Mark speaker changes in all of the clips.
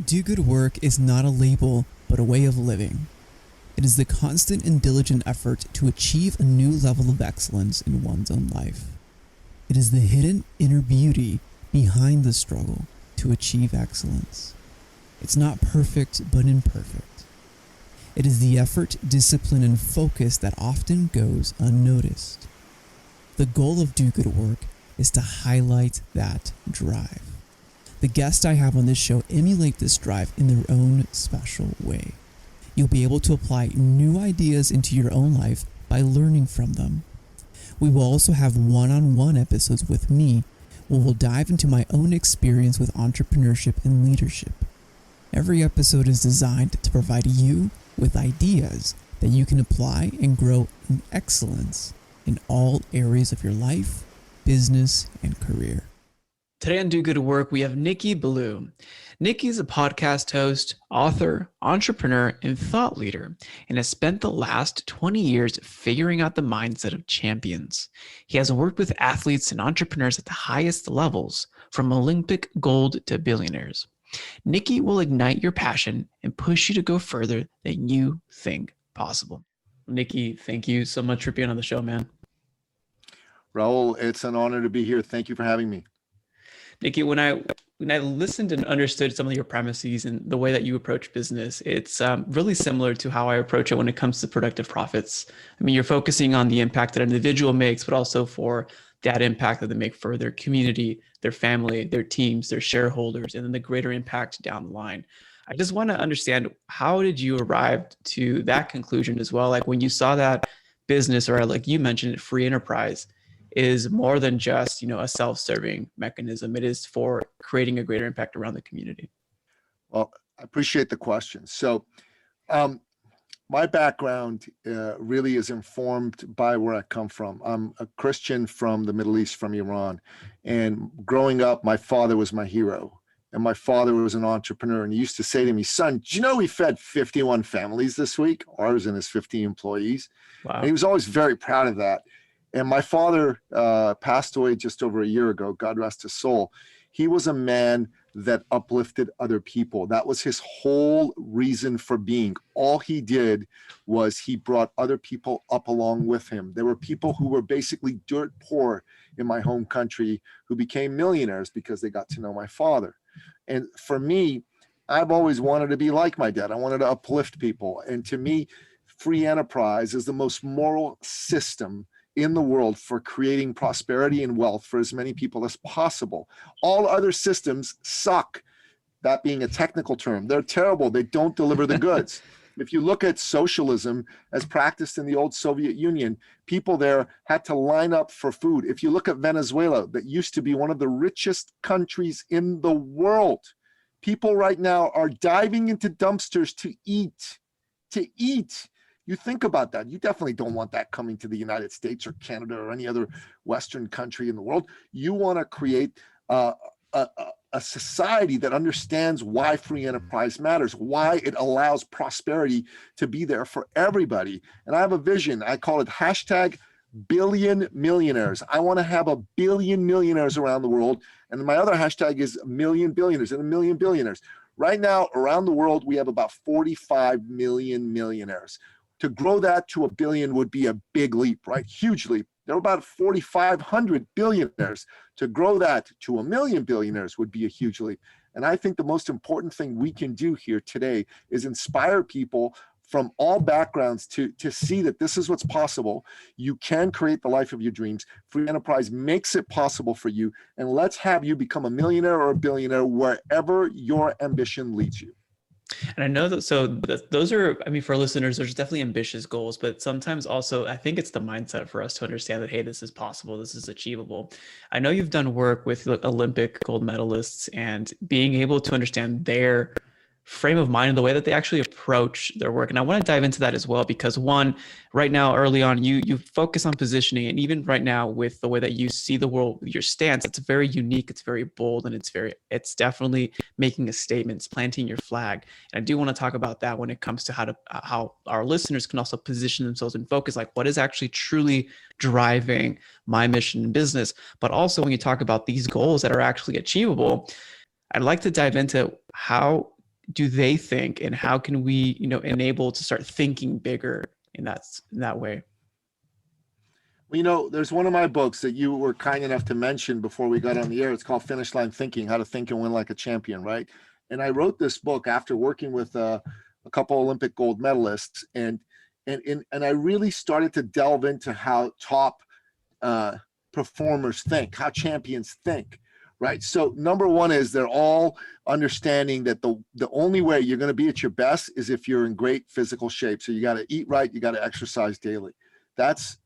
Speaker 1: Do good work is not a label, but a way of living. It is the constant and diligent effort to achieve a new level of excellence in one's own life. It is the hidden inner beauty behind the struggle to achieve excellence. It's not perfect, but imperfect. It is the effort, discipline, and focus that often goes unnoticed. The goal of Do Good Work is to highlight that drive. The guests I have on this show emulate this drive in their own special way. You'll be able to apply new ideas into your own life by learning from them. We will also have one-on-one episodes with me where we'll dive into my own experience with entrepreneurship and leadership. Every episode is designed to provide you with ideas that you can apply and grow in excellence in all areas of your life, business, and career. Today on Do Good Work, we have Nicky Billou. Nicky is a podcast host, author, entrepreneur, and thought leader, and has spent the last 20 years figuring out the mindset of champions. He has worked with athletes and entrepreneurs at the highest levels, from Olympic gold to billionaires. Nicky will ignite your passion and push you to go further than you think possible. Nicky, thank you so much for being on the show, man.
Speaker 2: Raul, it's an honor to be here. Thank you for having me.
Speaker 1: Nicky, when I listened and understood some of your premises and the way that you approach business, it's really similar to how I approach it when it comes to productive profits. I mean, you're focusing on the impact that an individual makes, but also for that impact that they make for their community, their family, their teams, their shareholders, and then the greater impact down the line. I just want to understand, how did you arrive to that conclusion as well? Like when you saw that business, or like you mentioned, free enterprise is more than just, a self-serving mechanism. It is for creating a greater impact around the community.
Speaker 2: Well, I appreciate the question. So my background really is informed by where I come from. I'm a Christian from the Middle East, from Iran. And growing up, my father was my hero. And my father was an entrepreneur. And he used to say to me, "Son, do you know we fed 51 families this week?" Ours and his 50 employees. Wow. And he was always very proud of that. And my father passed away just over a year ago, God rest his soul. He was a man that uplifted other people. That was his whole reason for being. All he did was he brought other people up along with him. There were people who were basically dirt poor in my home country who became millionaires because they got to know my father. And for me, I've always wanted to be like my dad. I wanted to uplift people. And to me, free enterprise is the most moral system in the world for creating prosperity and wealth for as many people as possible. All other systems suck. That being a technical term, they're terrible. They don't deliver the goods. If you look at socialism as practiced in the old Soviet Union, people there had to line up for food. If you look at Venezuela, that used to be one of the richest countries in the world, people right now are diving into dumpsters to eat. You think about that. You definitely don't want that coming to the United States or Canada or any other Western country in the world. You want to create a society that understands why free enterprise matters, why it allows prosperity to be there for everybody. And I have a vision. I call it #billion millionaires. I want to have 1 billion millionaires around the world. And my other hashtag is 1 million billionaires and 1 million billionaires. Right now, around the world, we have about 45 million millionaires. To grow that to 1 billion would be a big leap, right? Huge leap. There are about 4,500 billionaires. To grow that to 1 million billionaires would be a huge leap. And I think the most important thing we can do here today is inspire people from all backgrounds to see that this is what's possible. You can create the life of your dreams. Free enterprise makes it possible for you. And let's have you become a millionaire or a billionaire wherever your ambition leads you.
Speaker 1: And I know that, those are, for listeners, there's definitely ambitious goals, but sometimes also, I think it's the mindset for us to understand that, hey, this is possible, this is achievable. I know you've done work with Olympic gold medalists and being able to understand their frame of mind and the way that they actually approach their work. And I want to dive into that as well, because one, right now, early on, you focus on positioning, and even right now with the way that you see the world, your stance, it's very unique, it's very bold, and it's definitely making a statement, it's planting your flag. And I do want to talk about that when it comes to how our listeners can also position themselves and focus, like what is actually truly driving my mission in business. But also when you talk about these goals that are actually achievable, I'd like to dive into how
Speaker 3: do they think, and how can we, enable to start thinking bigger in that way?
Speaker 2: Well, there's one of my books that you were kind enough to mention before we got on the air. It's called Finish Line Thinking: How to Think and Win Like a Champion, right? And I wrote this book after working with a couple Olympic gold medalists, and I really started to delve into how top performers think, how champions think, right? So number one is they're all understanding that the only way you're going to be at your best is if you're in great physical shape. So you got to eat right, you got to exercise daily. That's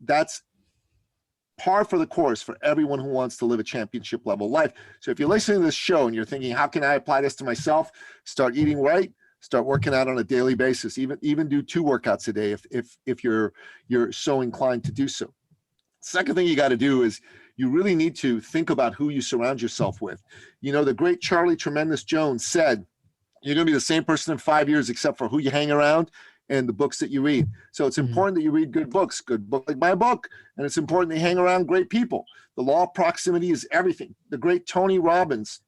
Speaker 2: par for the course for everyone who wants to live a championship level life. So if you're listening to this show and you're thinking, how can I apply this to myself? Start eating right, start working out on a daily basis, even do 2 workouts a day if you're so inclined to do so. Second thing you got to do is you really need to think about who you surround yourself with. The great Charlie Tremendous Jones said, you're going to be the same person in 5 years except for who you hang around and the books that you read. So it's important that you read good books like my book, and it's important that you hang around great people. The law of proximity is everything. The great Tony Robbins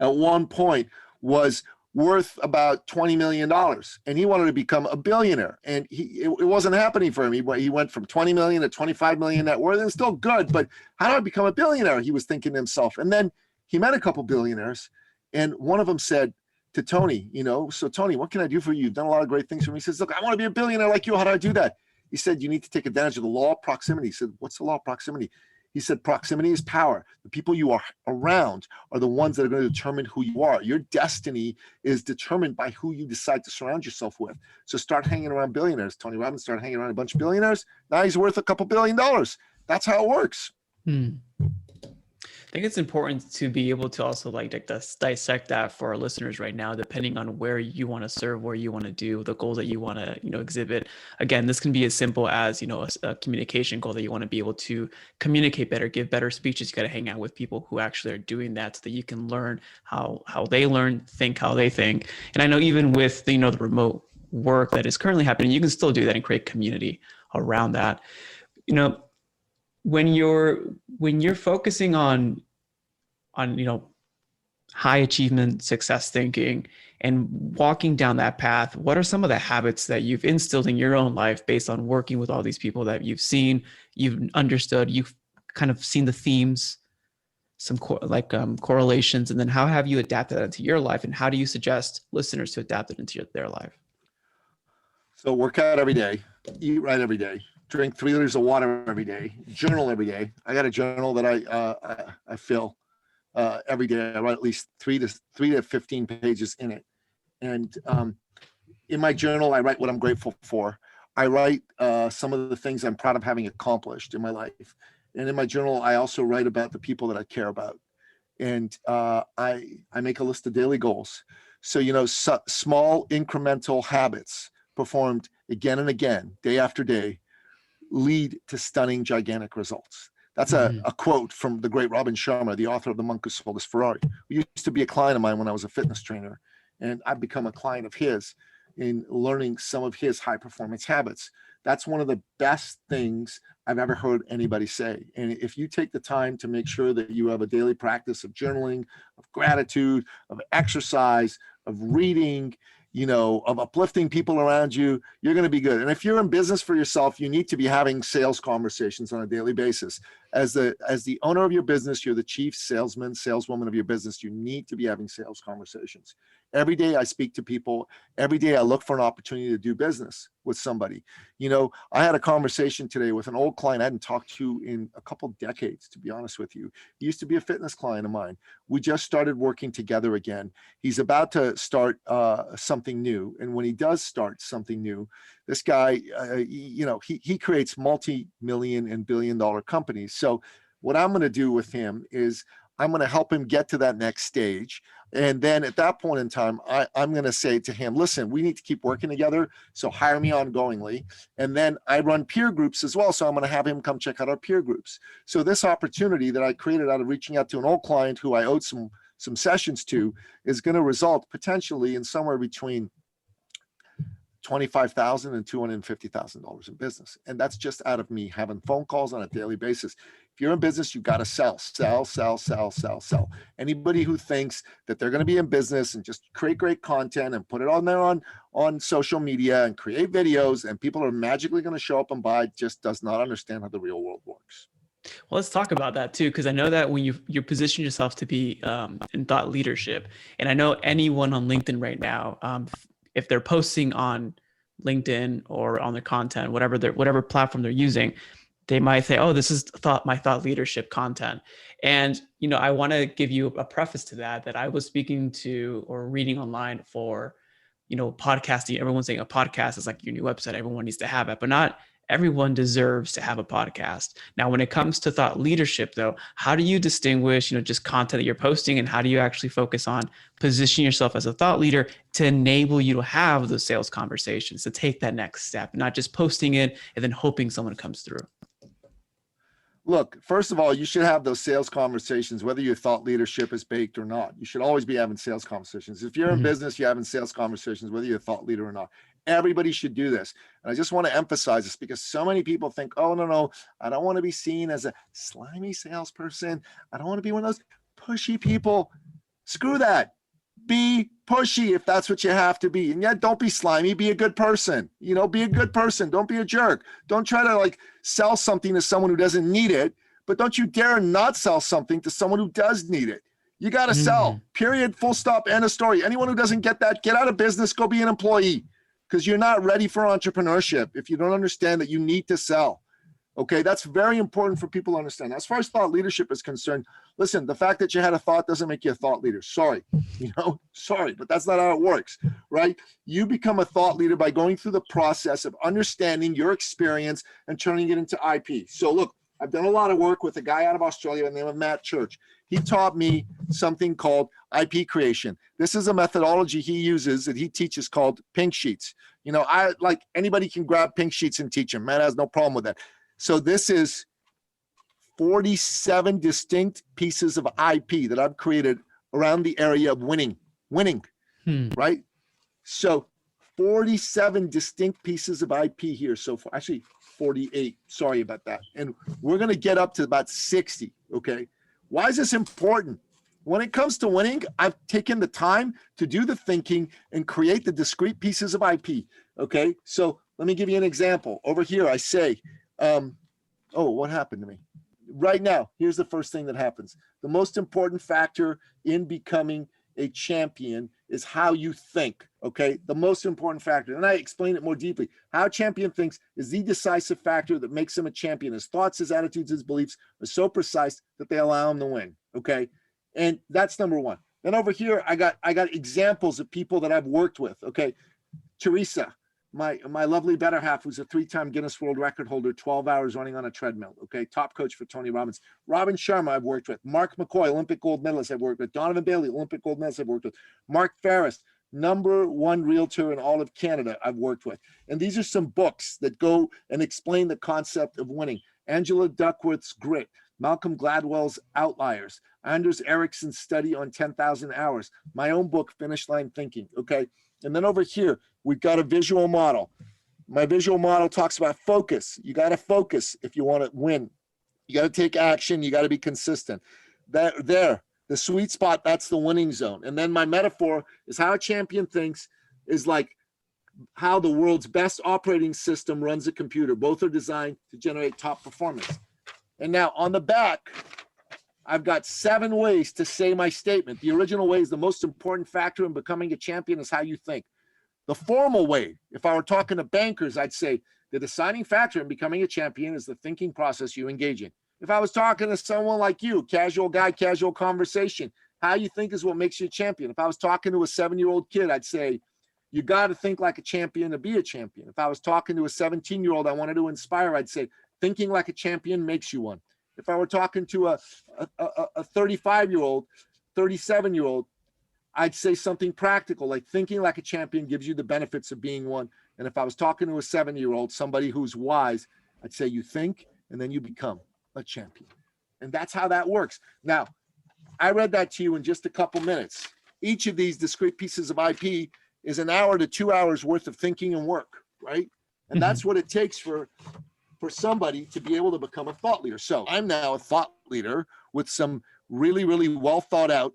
Speaker 2: at one point was worth about $20 million, and he wanted to become a billionaire, and it wasn't happening for him. He went from 20 million to 25 million net worth, and it's still good, but how do I become a billionaire? He was thinking to himself. And then he met a couple billionaires, and one of them said to Tony, so Tony, what can I do for you? You've done a lot of great things for me. He says, look, I want to be a billionaire like you. How do I do that? He said, you need to take advantage of the law of proximity. He said, what's the law of proximity? He said, proximity is power. The people you are around are the ones that are going to determine who you are. Your destiny is determined by who you decide to surround yourself with. So start hanging around billionaires. Tony Robbins started hanging around a bunch of billionaires. Now he's worth a couple $1 billion. That's how it works.
Speaker 3: I think it's important to be able to also dissect that for our listeners right now, depending on where you want to serve, where you want to do, the goals that you want to, exhibit. Again, this can be as simple as, a communication goal that you want to be able to communicate better, give better speeches. You got to hang out with people who actually are doing that so that you can learn how they learn, think how they think. And I know even with, the remote work that is currently happening, you can still do that and create community around that. When you're focusing on high achievement, success thinking, and walking down that path, what are some of the habits that you've instilled in your own life based on working with all these people that you've seen, you've understood, you've kind of seen the themes, some correlations, and then how have you adapted that into your life, and how do you suggest listeners to adapt it into their life?
Speaker 2: So work out every day, eat right every day, drink 3 liters of water every day, journal every day. I got a journal that I fill every day. I write at least 3 to 15 pages in it. And in my journal, I write what I'm grateful for. I write some of the things I'm proud of having accomplished in my life. And in my journal, I also write about the people that I care about. And I make a list of daily goals. So, small incremental habits performed again and again, day after day, lead to stunning, gigantic results. That's a quote from the great Robin Sharma, the author of The Monk Who Sold His Ferrari, who used to be a client of mine when I was a fitness trainer. And I've become a client of his in learning some of his high performance habits. That's one of the best things I've ever heard anybody say. And if you take the time to make sure that you have a daily practice of journaling, of gratitude, of exercise, of reading, of uplifting people around you, you're going to be good. And if you're in business for yourself, you need to be having sales conversations on a daily basis. As the owner of your business, you're the chief salesman, saleswoman of your business. You need to be having sales conversations. Every day I speak to people. Every day I look for an opportunity to do business with somebody. I had a conversation today with an old client I hadn't talked to in a couple decades, to be honest with you. He used to be a fitness client of mine. We just started working together again. He's about to start something new. And when he does start something new, this guy, he creates multi-million and billion-dollar companies. So what I'm going to do with him is I'm going to help him get to that next stage. And then at that point in time, I'm going to say to him, listen, we need to keep working together. So hire me ongoingly. And then I run peer groups as well. So I'm going to have him come check out our peer groups. So this opportunity that I created out of reaching out to an old client who I owed some sessions to is going to result potentially in somewhere between $25,000 and $250,000 in business. And that's just out of me having phone calls on a daily basis. If you're in business, you got to sell, sell, sell, sell, sell, sell. Anybody who thinks that they're going to be in business and just create great content and put it on there on social media and create videos and people are magically going to show up and buy just does not understand how the real world works.
Speaker 3: Well, let's talk about that too, because I know that when you position yourself to be in thought leadership, and I know anyone on LinkedIn right now, if they're posting on LinkedIn or on their content, whatever platform they're using, they might say, "Oh, this is my thought leadership content." And I want to give you a preface to that I was speaking to or reading online for, podcasting. Everyone's saying a podcast is like your new website. Everyone needs to have it, but not everyone deserves to have a podcast. Now, when it comes to thought leadership, though, how do you distinguish, just content that you're posting, and how do you actually focus on positioning yourself as a thought leader to enable you to have those sales conversations, to take that next step, not just posting it and then hoping someone comes through?
Speaker 2: Look, first of all, you should have those sales conversations, whether your thought leadership is baked or not. You should always be having sales conversations. If you're in business, you're having sales conversations, whether you're a thought leader or not. Everybody should do this. And I just want to emphasize this because so many people think, oh, no, I don't want to be seen as a slimy salesperson. I don't want to be one of those pushy people. Screw that. Be pushy if that's what you have to be. And yet don't be slimy, be a good person. Be a good person. Don't be a jerk. Don't try to sell something to someone who doesn't need it, but don't you dare not sell something to someone who does need it. You got to sell, period, full stop, end of story. Anyone who doesn't get that, get out of business, go be an employee because you're not ready for entrepreneurship if you don't understand that you need to sell. Okay, that's very important for people to understand. As far as thought leadership is concerned, listen, the fact that you had a thought doesn't make you a thought leader. Sorry, sorry, but that's not how it works, right? You become a thought leader by going through the process of understanding your experience and turning it into IP. So look, I've done a lot of work with a guy out of Australia by the name of Matt Church. He taught me something called IP creation. This is a methodology he uses that he teaches called pink sheets. Anybody can grab pink sheets and teach them. Matt has no problem with that. So this is 47 distinct pieces of IP that I've created around the area of winning, right? So 47 distinct pieces of IP here so far. Actually, 48. Sorry about that. And we're going to get up to about 60, okay? Why is this important? When it comes to winning, I've taken the time to do the thinking and create the discrete pieces of IP, okay? So let me give you an example. Over here, I say, what happened to me? Right now, here's the first thing that happens. The most important factor in becoming a champion is how you think, okay? The most important factor, and I explain it more deeply. How a champion thinks is the decisive factor that makes him a champion. His thoughts, his attitudes, his beliefs are so precise that they allow him to win, okay? And that's number one. Then over here, I got examples of people that I've worked with, okay? Teresa, my lovely better half, who's a 3-time Guinness World Record holder, 12 hours running on a treadmill, okay? Top coach for Tony Robbins. Robin Sharma, I've worked with. Mark McCoy, Olympic gold medalist, I've worked with. Donovan Bailey, Olympic gold medalist, I've worked with. Mark Ferris, #1 realtor in all of Canada, I've worked with. And these are some books that go and explain the concept of winning. Angela Duckworth's Grit, Malcolm Gladwell's Outliers, Anders Ericsson's Study on 10,000 Hours, my own book, Finish Line Thinking, okay? And then over here, we've got a visual model. My visual model talks about focus. You got to focus if you want to win. You got to take action. You got to be consistent. The sweet spot, that's the winning zone. And then my metaphor is how a champion thinks is like how the world's best operating system runs a computer. Both are designed to generate top performance. And now on the back, I've got 7 ways to say my statement. The original way is the most important factor in becoming a champion is how you think. The formal way, if I were talking to bankers, I'd say the deciding factor in becoming a champion is the thinking process you engage in. If I was talking to someone like you, casual guy, casual conversation, how you think is what makes you a champion. If I was talking to a 7-year-old kid, I'd say, you got to think like a champion to be a champion. If I was talking to a 17-year-old I wanted to inspire, I'd say, thinking like a champion makes you one. If I were talking to a 35-year-old, 37-year-old, I'd say something practical, like thinking like a champion gives you the benefits of being one. And if I was talking to a 7-year-old, somebody who's wise, I'd say you think and then you become a champion. And that's how that works. Now, I read that to you in just a couple minutes. Each of these discrete pieces of IP is an hour to 2 hours worth of thinking and work, right? And that's what it takes for for somebody to be able to become a thought leader. So I'm now a thought leader with some really, really well thought out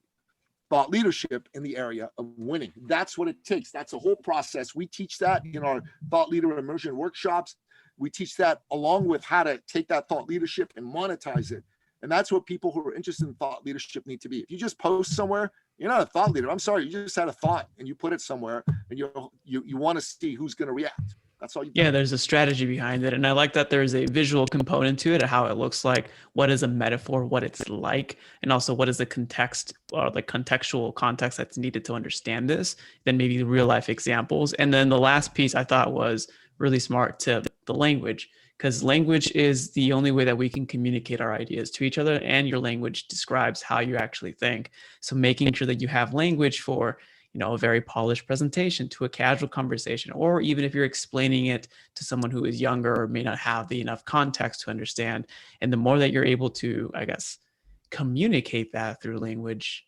Speaker 2: thought leadership in the area of winning. That's what it takes. That's a whole process. We teach that in our thought leader immersion workshops. We teach that along with how to take that thought leadership and monetize it. And that's what people who are interested in thought leadership need to be. If you just post somewhere, you're not a thought leader. I'm sorry, you just had a thought and you put it somewhere, and you want to see who's going to react. That's all you do.
Speaker 3: Yeah, there's a strategy behind it. And I like that there's a visual component to it, how it looks like, what is a metaphor, what it's like, and also what is the context or the contextual context that's needed to understand this, then maybe real life examples. And then the last piece I thought was really smart, to the language, because language is the only way that we can communicate our ideas to each other, and your language describes how you actually think. So making sure that you have language for, you know, a very polished presentation to a casual conversation, or even if you're explaining it to someone who is younger or may not have the enough context to understand. And the more that you're able to, I guess, communicate that through language,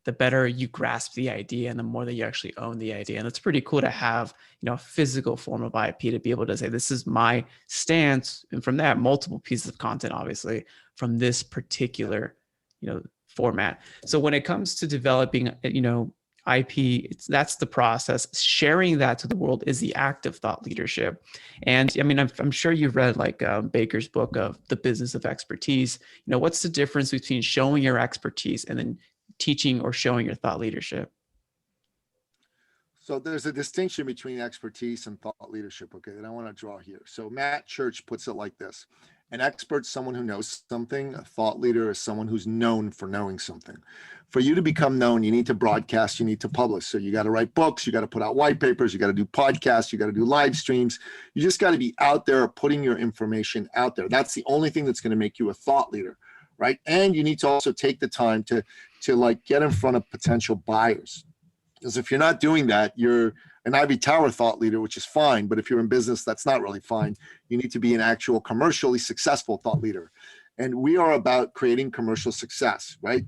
Speaker 3: the better you grasp the idea and the more that you actually own the idea. And it's pretty cool to have, you know, a physical form of IP to be able to say, this is my stance. And from that, multiple pieces of content, obviously, from this particular, you know, format. So when it comes to developing, you know, IP, that's the process. Sharing that to the world is the act of thought leadership. And I mean, I'm sure you've read like Baker's book of The Business of Expertise. You know, what's the difference between showing your expertise and then teaching or showing your thought leadership?
Speaker 2: So there's a distinction between expertise and thought leadership, okay, that I want to draw here. So Matt Church puts it like this. An expert's someone who knows something. A thought leader is someone who's known for knowing something. For you to become known, you need to broadcast, you need to publish. So you got to write books, you got to put out white papers, you got to do podcasts, you got to do live streams. You just got to be out there putting your information out there. That's the only thing that's going to make you a thought leader, right? And you need to also take the time to like get in front of potential buyers. Because if you're not doing that, you're an Ivy Tower thought leader, which is fine. But if you're in business, that's not really fine. You need to be an actual commercially successful thought leader. And we are about creating commercial success, right?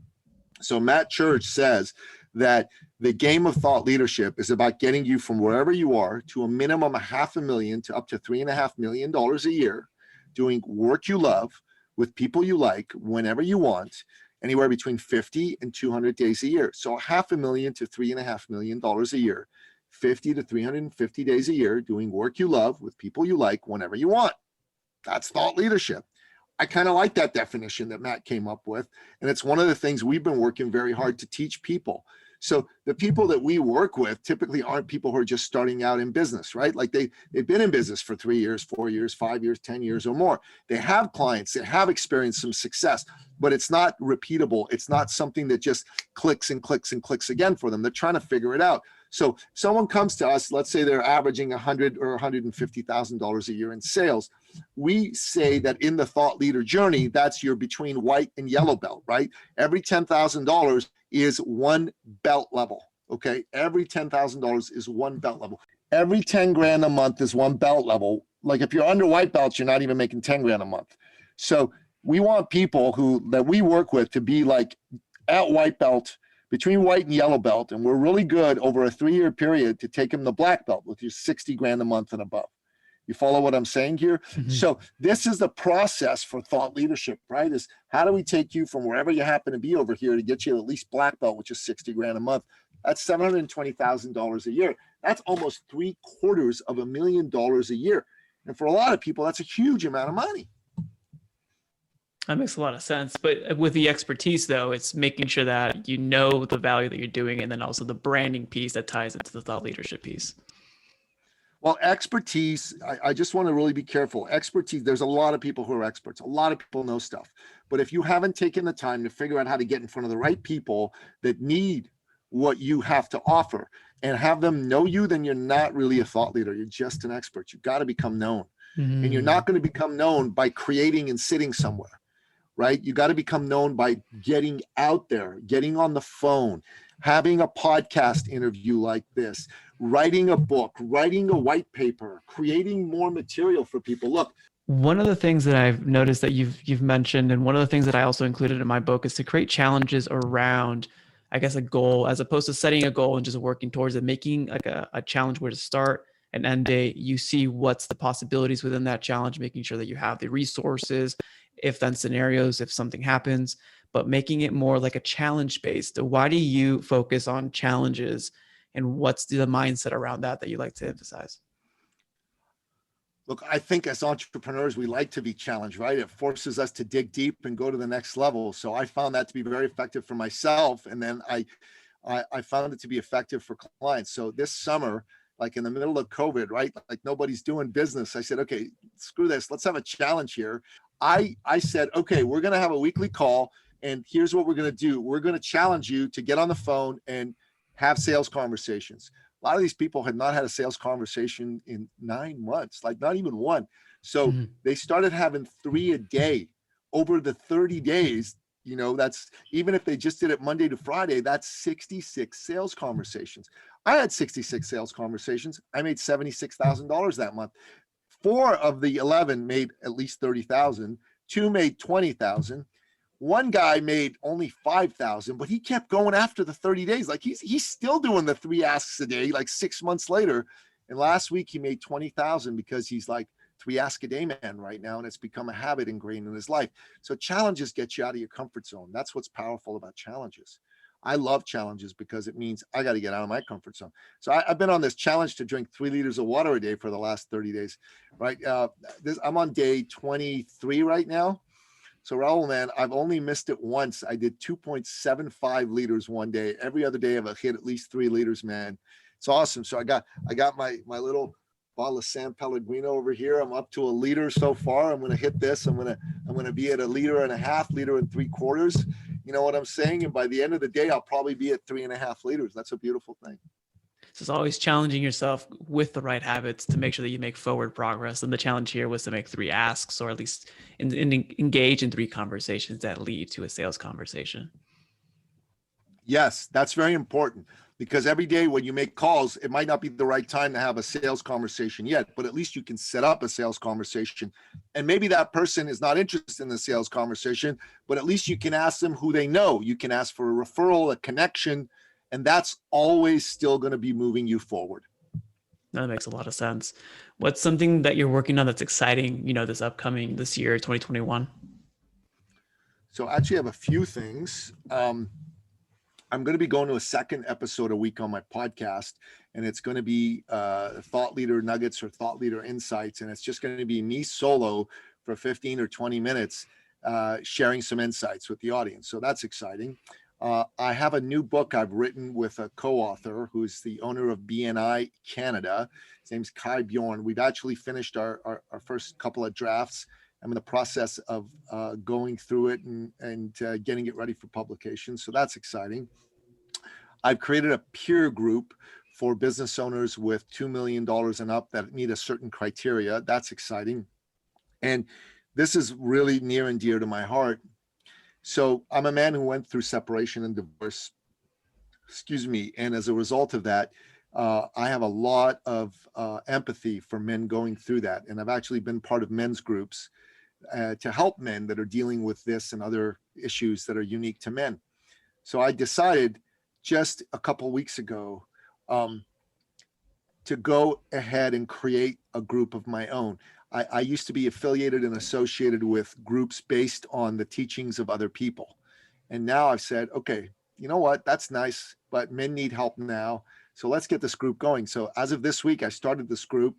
Speaker 2: So Matt Church says that the game of thought leadership is about getting you from wherever you are to a minimum of $500,000 to up to $3.5 million a year, doing work you love with people you like whenever you want, anywhere between 50 and 200 days a year. So $500,000 to $3.5 million a year, 50 to 350 days a year, doing work you love with people you like whenever you want. That's thought leadership. I kind of like that definition that Matt came up with. And it's one of the things we've been working very hard to teach people. So the people that we work with typically aren't people who are just starting out in business, right? Like they've been in business for 3 years, 4 years, 5 years, 10 years or more. They have clients, they have experienced some success, but it's not repeatable. It's not something that just clicks and clicks and clicks again for them. They're trying to figure it out. So someone comes to us, let's say they're averaging $100,000 or $150,000 a year in sales. We say that in the thought leader journey, that's your between white and yellow belt, right? Every $10,000 is one belt level, okay? Every $10,000 is one belt level. Every 10 grand a month is one belt level. Like if you're under white belts, you're not even making 10 grand a month. So we want people that we work with to be like at white belt, between white and yellow belt, and we're really good over a 3-year period to take them to black belt, which is 60 grand a month and above. You follow what I'm saying here? Mm-hmm. So this is the process for thought leadership, right? Is how do we take you from wherever you happen to be over here to get you at least black belt, which is 60 grand a month. That's $720,000 a year. That's almost $750,000 a year. And for a lot of people, that's a huge amount of money.
Speaker 3: That makes a lot of sense. But with the expertise, though, it's making sure that you know the value that you're doing, and then also the branding piece that ties into the thought leadership piece.
Speaker 2: Well, expertise, I just want to really be careful. Expertise, there's a lot of people who are experts. A lot of people know stuff. But if you haven't taken the time to figure out how to get in front of the right people that need what you have to offer and have them know you, then you're not really a thought leader. You're just an expert. You've got to become known. Mm-hmm. And you're not going to become known by creating and sitting somewhere. Right? You got to become known by getting out there, getting on the phone, having a podcast interview like this, writing a book, writing a white paper, creating more material for people. Look,
Speaker 3: one of the things that I've noticed that you've mentioned, and one of the things that I also included in my book, is to create challenges around, I guess, a goal, as opposed to setting a goal and just working towards it, making like a challenge where to start, an end date. You see what's the possibilities within that challenge, making sure that you have the resources, if then scenarios, if something happens, but making it more like a challenge based. Why do you focus on challenges, and what's the mindset around that you like to emphasize?
Speaker 2: Look, I think as entrepreneurs, we like to be challenged, right? It forces us to dig deep and go to the next level. So I found that to be very effective for myself. And then I found it to be effective for clients. So this summer, like in the middle of COVID, right? Like nobody's doing business. I said, okay, screw this. Let's have a challenge here. I said, okay, we're going to have a weekly call. And here's what we're going to do. We're going to challenge you to get on the phone and have sales conversations. A lot of these people had not had a sales conversation in 9 months, like not even one. So they started having 3 a day over the 30 days. You know, that's even if they just did it Monday to Friday, that's 66 sales conversations. I had 66 sales conversations. I made $76,000 that month. 4 of the 11 made at least 30,000. 2 made 20,000. One guy made only 5,000, but he kept going after the 30 days. Like he's still doing the 3 asks a day, like 6 months later. And last week he made 20,000 because he's like 3 ask a day man right now. And it's become a habit ingrained in his life. So challenges get you out of your comfort zone. That's what's powerful about challenges. I love challenges because it means I got to get out of my comfort zone. So I've been on this challenge to drink 3 liters of water a day for the last 30 days, right? I'm on day 23 right now. So Raul, man, I've only missed it once. I did 2.75 liters one day. Every other day I've hit at least 3 liters, man. It's awesome. So I got my little bottle of San Pellegrino over here. I'm up to 1 liter so far. I'm going to hit this. I'm going to be at 1.5 liters, 1 3/4. You know what I'm saying? And by the end of the day, I'll probably be at 3.5 liters. That's a beautiful thing.
Speaker 3: So it's always challenging yourself with the right habits to make sure that you make forward progress. And the challenge here was to make 3 asks, or at least engage in 3 conversations that lead to a sales conversation.
Speaker 2: Yes, that's very important, because every day when you make calls, it might not be the right time to have a sales conversation yet, but at least you can set up a sales conversation. And maybe that person is not interested in the sales conversation, but at least you can ask them who they know. You can ask for a referral, a connection, and that's always still going to be moving you forward.
Speaker 3: That makes a lot of sense. What's something that you're working on that's exciting, this year, 2021?
Speaker 2: So actually I have a few things. I'm going to be going to a second episode a week on my podcast, and it's going to be Thought Leader Nuggets or Thought Leader Insights. And it's just going to be me solo for 15 or 20 minutes, sharing some insights with the audience. So that's exciting. I have a new book I've written with a co-author who's the owner of BNI Canada. His name's Kai Bjorn. We've actually finished our first couple of drafts. I'm in the process of going through it and getting it ready for publication. So that's exciting. I've created a peer group for business owners with $2 million and up that meet a certain criteria. That's exciting. And this is really near and dear to my heart. So I'm a man who went through separation and divorce, and as a result of that, I have a lot of empathy for men going through that. And I've actually been part of men's groups to help men that are dealing with this and other issues that are unique to men. So I decided just a couple of weeks ago to go ahead and create a group of my own. I used to be affiliated and associated with groups based on the teachings of other people. And now I've said, okay, you know what? That's nice, but men need help now. So let's get this group going. So as of this week, I started this group,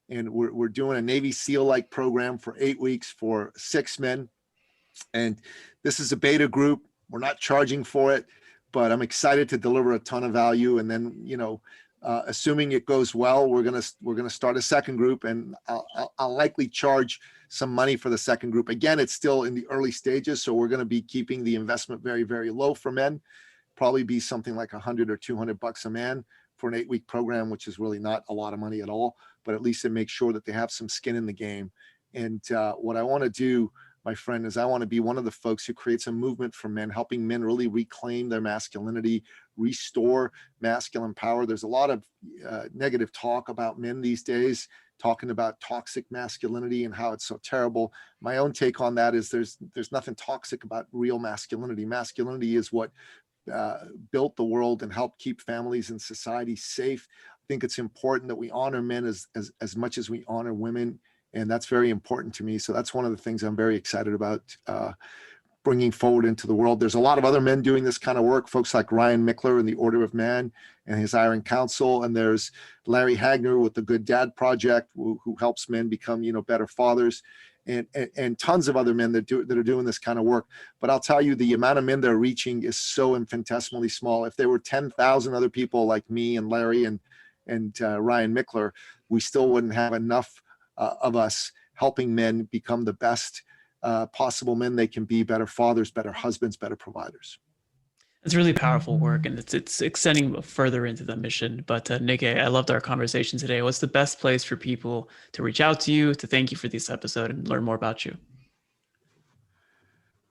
Speaker 2: and we're doing a Navy SEAL-like program for 8 weeks for 6 men. And this is a beta group. We're not charging for it, but I'm excited to deliver a ton of value. And then, assuming it goes well, we're gonna start a second group, and I'll likely charge some money for the second group. Again, it's still in the early stages, so we're going to be keeping the investment very, very low for men. Probably be something like $100 or $200 a man for an 8-week program, which is really not a lot of money at all. But at least it makes sure that they have some skin in the game. And what I want to do, my friend, is I want to be one of the folks who creates a movement for men, helping men really reclaim their masculinity, restore masculine power. There's a lot of negative talk about men these days, talking about toxic masculinity and how it's so terrible. My own take on that is there's nothing toxic about real masculinity. Masculinity is what built the world and helped keep families and society safe. think it's important that we honor men as much as we honor women. And that's very important to me. So that's one of the things I'm very excited about bringing forward into the world. There's a lot of other men doing this kind of work, folks like Ryan Mickler in the Order of Man and his Iron Council. And there's Larry Hagner with the Good Dad Project, who helps men become, better fathers, and tons of other men that are doing this kind of work. But I'll tell you, the amount of men they're reaching is so infinitesimally small. If there were 10,000 other people like me and Larry and Ryan Mickler, we still wouldn't have enough of us helping men become the best possible men they can be, better fathers, better husbands, better providers.
Speaker 3: It's really powerful work, and it's extending further into the mission. But Nicky, I loved our conversation today. What's the best place for people to reach out to you, to thank you for this episode and learn more about you?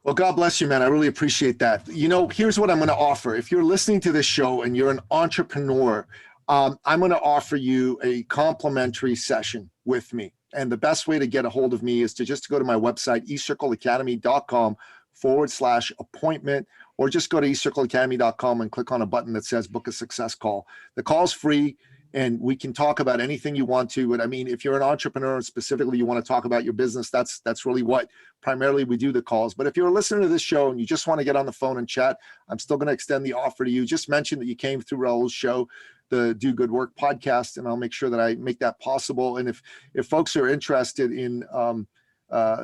Speaker 2: Well, God bless you, man. I really appreciate that. Here's what I'm going to offer. If you're listening to this show and you're an entrepreneur, I'm going to offer you a complimentary session with me. And the best way to get a hold of me is to just go to my website, ecircleacademy.com/appointment, or just go to ecircleacademy.com and click on a button that says book a success call. The call's free, and we can talk about anything you want to. But I mean, if you're an entrepreneur and specifically you want to talk about your business, that's really what primarily we do the calls. But if you're listening to this show and you just want to get on the phone and chat, I'm still going to extend the offer to you. Just mention that you came through Raul's show, the Do Good Work podcast, and I'll make sure that I make that possible. And if folks are interested in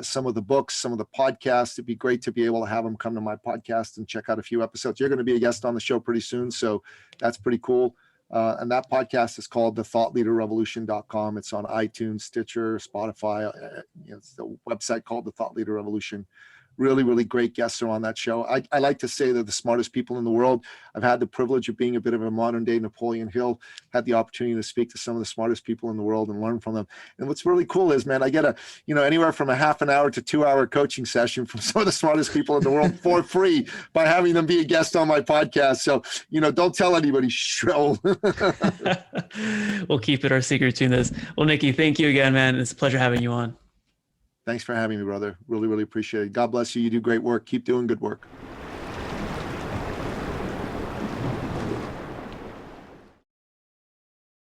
Speaker 2: some of the books, some of the podcasts, it'd be great to be able to have them come to my podcast and check out a few episodes. You're going to be a guest on the show pretty soon, so that's pretty cool. And that podcast is called thethoughtleaderrevolution.com. It's on iTunes, Stitcher, Spotify. It's the website called The Thought Leader Revolution. Really, really great guests are on that show. I like to say they're the smartest people in the world. I've had the privilege of being a bit of a modern day Napoleon Hill, had the opportunity to speak to some of the smartest people in the world and learn from them. And what's really cool is, man, I get anywhere from a half an hour to 2 hour coaching session from some of the smartest people in the world for free by having them be a guest on my podcast. So, don't tell anybody, shrill.
Speaker 3: We'll keep it our secret between this. Well, Nicky, thank you again, man. It's a pleasure having you on.
Speaker 2: Thanks for having me, brother. Really, really appreciate it. God bless you. You do great work. Keep doing good work.